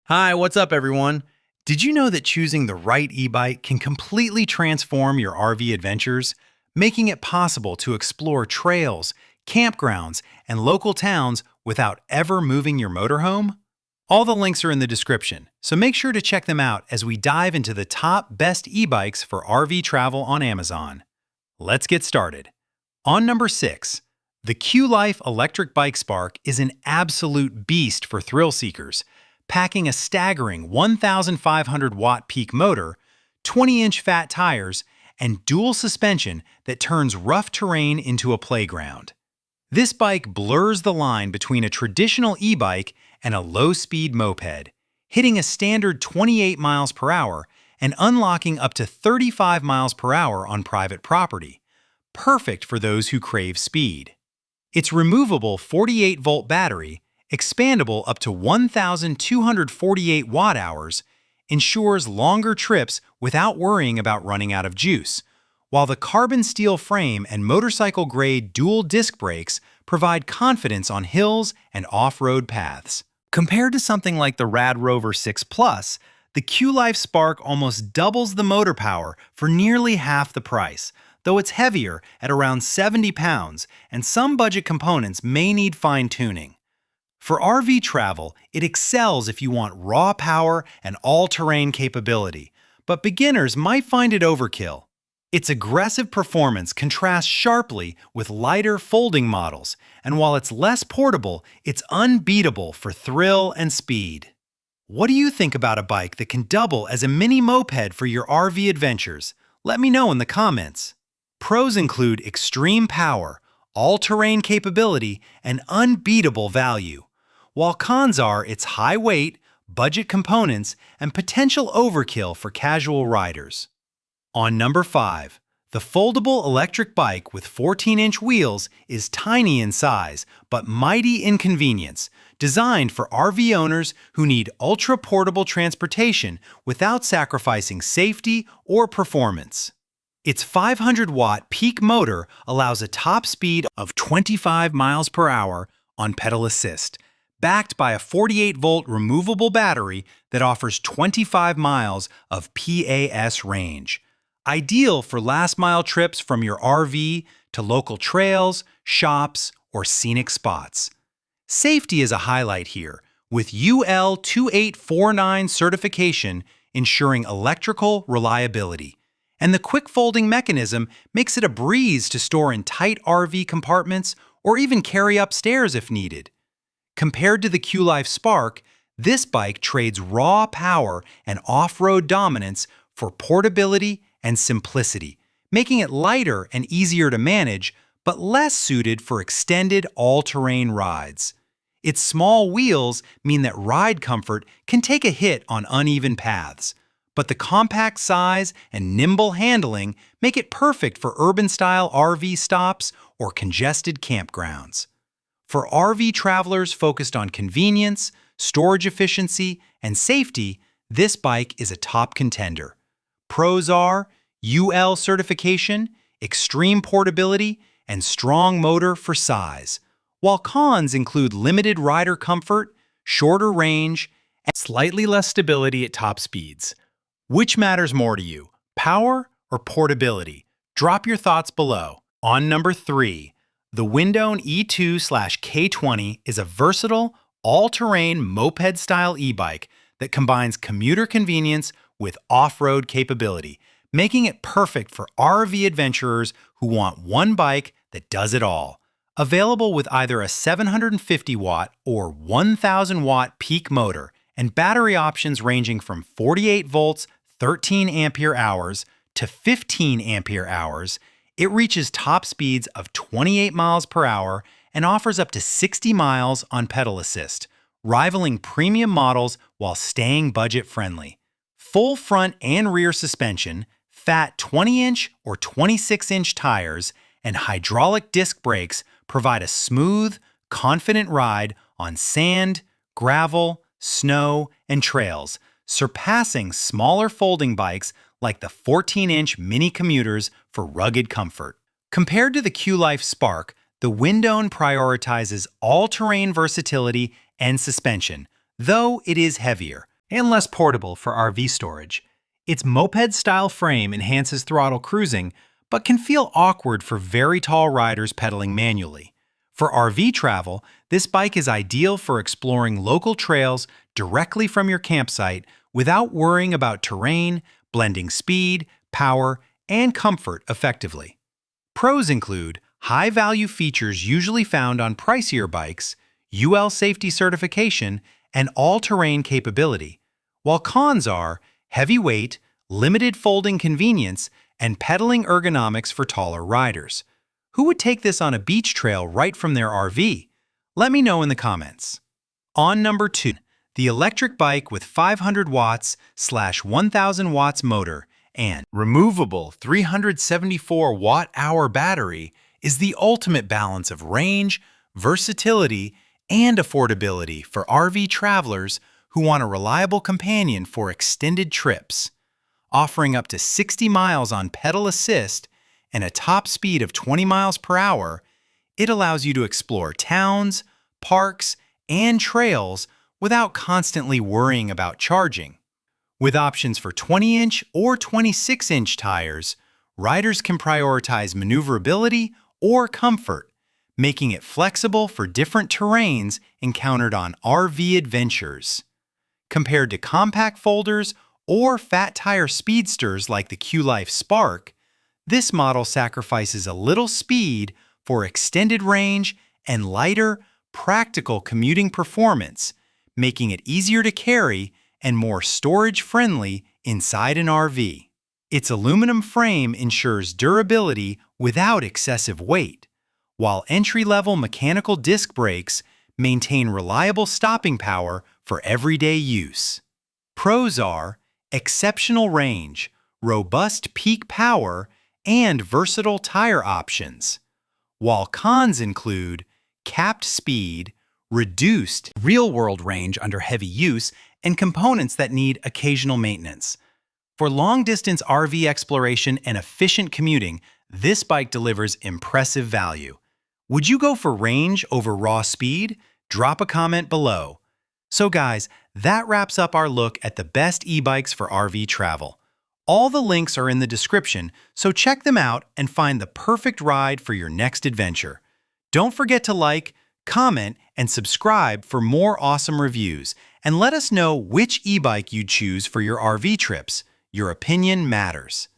Hi, what's up, everyone? Did you know that choosing the right e-bike can completely transform your RV adventures, making it possible to explore trails, campgrounds, and local towns without ever moving your motorhome? All the links are in the description, so make sure to check them out as we dive into the top best e-bikes for RV travel on Amazon. Let's get started. On number 6, the Q-Life Electric Bike Spark is an absolute beast for thrill seekers, packing a staggering 1,500 watt peak motor, 20-inch fat tires, and dual suspension that turns rough terrain into a playground. This bike blurs the line between a traditional e-bike and a low-speed moped, hitting a standard 28 miles per hour and unlocking up to 35 miles per hour on private property, perfect for those who crave speed. Its removable 48-volt battery, expandable up to 1,248 watt-hours, ensures longer trips without worrying about running out of juice, while the carbon steel frame and motorcycle-grade dual disc brakes provide confidence on hills and off-road paths. Compared to something like the Rad Rover 6 Plus, the Q-Life Spark almost doubles the motor power for nearly half the price, though it's heavier at around 70 pounds, and some budget components may need fine-tuning. For RV travel, it excels if you want raw power and all-terrain capability, but beginners might find it overkill. Its aggressive performance contrasts sharply with lighter folding models, and while it's less portable, it's unbeatable for thrill and speed. What do you think about a bike that can double as a mini moped for your RV adventures? Let me know in the comments. Pros include extreme power, all-terrain capability, and unbeatable value, while cons are its high weight, budget components, and potential overkill for casual riders. On number 5, the foldable electric bike with 14-inch wheels is tiny in size, but mighty in convenience, designed for RV owners who need ultra-portable transportation without sacrificing safety or performance. Its 500-watt peak motor allows a top speed of 25 miles per hour on pedal assist, backed by a 48-volt removable battery that offers 25 miles of PAS range. Ideal for last-mile trips from your RV to local trails, shops, or scenic spots. Safety is a highlight here, with UL 2849 certification ensuring electrical reliability. And the quick folding mechanism makes it a breeze to store in tight RV compartments or even carry upstairs if needed. Compared to the Q-Life Spark, this bike trades raw power and off-road dominance for portability and simplicity, making it lighter and easier to manage, but less suited for extended all-terrain rides. Its small wheels mean that ride comfort can take a hit on uneven paths, but the compact size and nimble handling make it perfect for urban-style RV stops or congested campgrounds. For RV travelers focused on convenience, storage efficiency, and safety, this bike is a top contender. Pros are UL certification, extreme portability, and strong motor for size, while cons include limited rider comfort, shorter range, and slightly less stability at top speeds. Which matters more to you, power or portability? Drop your thoughts below. On number 3, the Windone E2/K20 is a versatile, all-terrain moped-style e-bike that combines commuter convenience with off-road capability, making it perfect for RV adventurers who want one bike that does it all. Available with either a 750-watt or 1,000-watt peak motor and battery options ranging from 48 volts, 13 ampere hours to 15 ampere hours, it reaches top speeds of 28 miles per hour and offers up to 60 miles on pedal assist, rivaling premium models while staying budget-friendly. Full front and rear suspension, fat 20-inch or 26-inch tires, and hydraulic disc brakes provide a smooth, confident ride on sand, gravel, snow, and trails, surpassing smaller folding bikes like the 14-inch mini commuters for rugged comfort. Compared to the Q-Life Spark, the Windone prioritizes all-terrain versatility and suspension, though it is heavier. and less portable for RV storage. Its moped-style frame enhances throttle cruising, but can feel awkward for very tall riders pedaling manually. For RV travel, this bike is ideal for exploring local trails directly from your campsite without worrying about terrain, blending speed, power, and comfort effectively. Pros include high-value features usually found on pricier bikes, UL safety certification, and all-terrain capability, while cons are heavy weight, limited folding convenience, and pedaling ergonomics for taller riders. Who would take this on a beach trail right from their RV? Let me know in the comments. On number 2, the electric bike with 500 watts/1000 watts motor and removable 374 watt-hour battery is the ultimate balance of range, versatility, and affordability for RV travelers who want a reliable companion for extended trips. Offering up to 60 miles on pedal assist and a top speed of 20 miles per hour, it allows you to explore towns, parks, and trails without constantly worrying about charging. With options for 20-inch or 26-inch tires, riders can prioritize maneuverability or comfort, making it flexible for different terrains encountered on RV adventures. Compared to compact folders or fat tire speedsters like the Q-Life Spark, this model sacrifices a little speed for extended range and lighter, practical commuting performance, making it easier to carry and more storage-friendly inside an RV. Its aluminum frame ensures durability without excessive weight, while entry-level mechanical disc brakes maintain reliable stopping power for everyday use. Pros are exceptional range, robust peak power, and versatile tire options, while cons include capped speed, reduced real-world range under heavy use, and components that need occasional maintenance. For long-distance RV exploration and efficient commuting, this bike delivers impressive value. Would you go for range over raw speed? Drop a comment below. So guys, that wraps up our look at the best e-bikes for RV travel. All the links are in the description, so check them out and find the perfect ride for your next adventure. Don't forget to like, comment, and subscribe for more awesome reviews, and let us know which e-bike you'd choose for your RV trips. Your opinion matters.